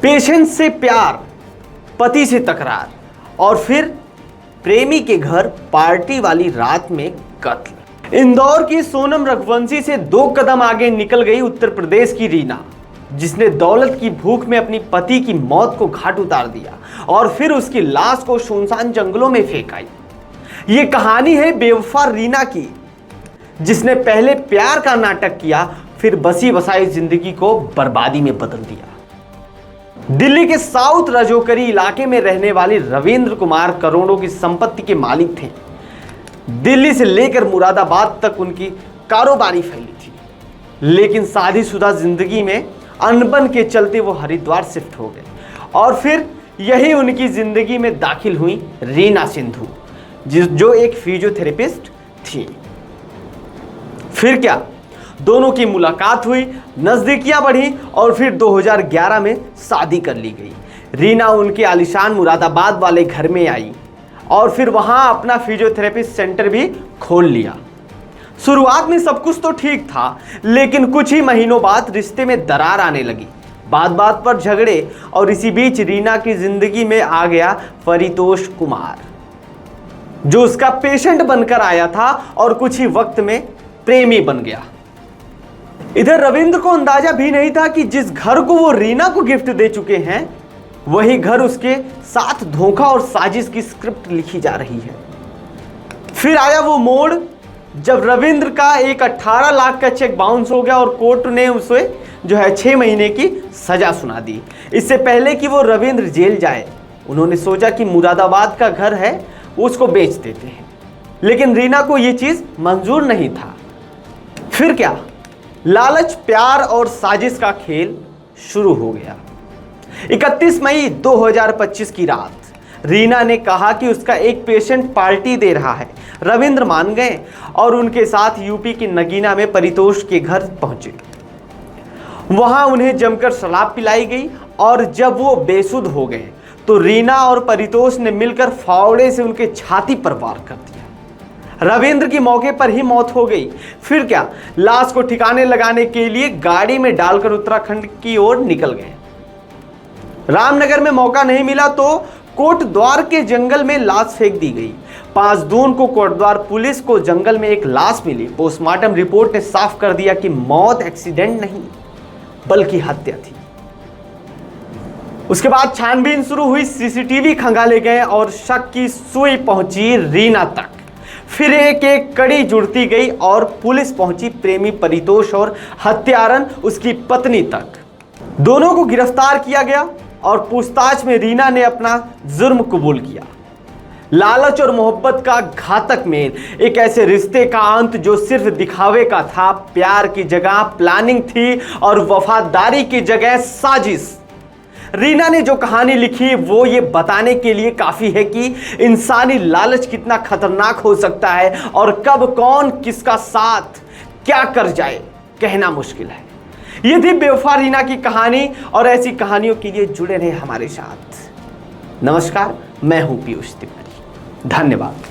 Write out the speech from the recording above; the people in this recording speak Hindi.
पेशेंट से प्यार, पति से तकरार और फिर प्रेमी के घर पार्टी वाली रात में कत्ल। इंदौर की सोनम रघुवंशी से 2 कदम आगे निकल गई उत्तर प्रदेश की रीना, जिसने दौलत की भूख में अपनी पति की मौत को घाट उतार दिया और फिर उसकी लाश को सुनसान जंगलों में फेंक आई। ये कहानी है बेवफा रीना की, जिसने पहले प्यार का नाटक किया, फिर बसी बसाई जिंदगी को बर्बादी में बदल दिया। दिल्ली के साउथ राजौरी इलाके में रहने वाले रविंद्र कुमार करोड़ों की संपत्ति के मालिक थे। दिल्ली से लेकर मुरादाबाद तक उनकी कारोबारी फैली थी, लेकिन शादीशुदा जिंदगी में अनबन के चलते वो हरिद्वार शिफ्ट हो गए और फिर यही उनकी जिंदगी में दाखिल हुई रीना सिंधु, जो एक फिजियोथेरेपिस्ट थी। फिर क्या, दोनों की मुलाकात हुई, नजदीकियां बढ़ी और फिर 2011 में शादी कर ली गई। रीना उनके आलीशान मुरादाबाद वाले घर में आई और फिर वहां अपना फिजियोथेरेपिस्ट सेंटर भी खोल लिया। शुरुआत में सब कुछ तो ठीक था, लेकिन कुछ ही महीनों बाद रिश्ते में दरार आने लगी। बात बात पर झगड़े और इसी बीच रीना की जिंदगी में आ गया परितोष कुमार, जो उसका पेशेंट बनकर आया था और कुछ ही वक्त में प्रेमी बन गया। इधर रविंद्र को अंदाजा भी नहीं था कि जिस घर को वो रीना को गिफ्ट दे चुके हैं, वही घर उसके साथ धोखा और साजिश की स्क्रिप्ट लिखी जा रही है। फिर आया वो मोड़ जब रविंद्र का एक 18 लाख का चेक बाउंस हो गया और कोर्ट ने उसे 6 महीने की सजा सुना दी। इससे पहले कि वो रविंद्र जेल जाए, उन्होंने सोचा कि मुरादाबाद का घर है, उसको बेच देते हैं, लेकिन रीना को ये चीज मंजूर नहीं था। फिर क्या, लालच, प्यार और साजिश का खेल शुरू हो गया। 31 मई 2025 की रात रीना ने कहा कि उसका एक पेशेंट पार्टी दे रहा है। रविंद्र मान गए और उनके साथ यूपी की नगीना में परितोष के घर पहुंचे। वहां उन्हें जमकर शराब पिलाई गई और जब वो बेसुध हो गए तो रीना और परितोष ने मिलकर फावड़े से उनके छाती पर वार कर दिया। रविंद्र की मौके पर ही मौत हो गई। फिर क्या, लाश को ठिकाने लगाने के लिए गाड़ी में डालकर उत्तराखंड की ओर निकल गए। रामनगर में मौका नहीं मिला तो कोटद्वार के जंगल में लाश फेंक दी गई। 5 जून को कोटद्वार पुलिस को जंगल में एक लाश मिली। पोस्टमार्टम रिपोर्ट ने साफ कर दिया कि मौत एक्सीडेंट नहीं बल्कि हत्या थी। उसके बाद छानबीन शुरू हुई, सीसीटीवी खंगाले गए और शक की सुई पहुंची रीना तक। फिर एक एक कड़ी जुड़ती गई और पुलिस पहुंची प्रेमी परितोष और हत्यारन उसकी पत्नी तक। दोनों को गिरफ्तार किया गया और पूछताछ में रीना ने अपना जुर्म कबूल किया। लालच और मोहब्बत का घातक मेल, एक ऐसे रिश्ते का अंत जो सिर्फ दिखावे का था। प्यार की जगह प्लानिंग थी और वफादारी की जगह साजिश। रीना ने जो कहानी लिखी वो ये बताने के लिए काफी है कि इंसानी लालच कितना खतरनाक हो सकता है और कब कौन किसका साथ क्या कर जाए कहना मुश्किल है। ये थी बेवफा रीना की कहानी और ऐसी कहानियों के लिए जुड़े रहे हमारे साथ। नमस्कार, मैं हूं पीयूष तिवारी। धन्यवाद।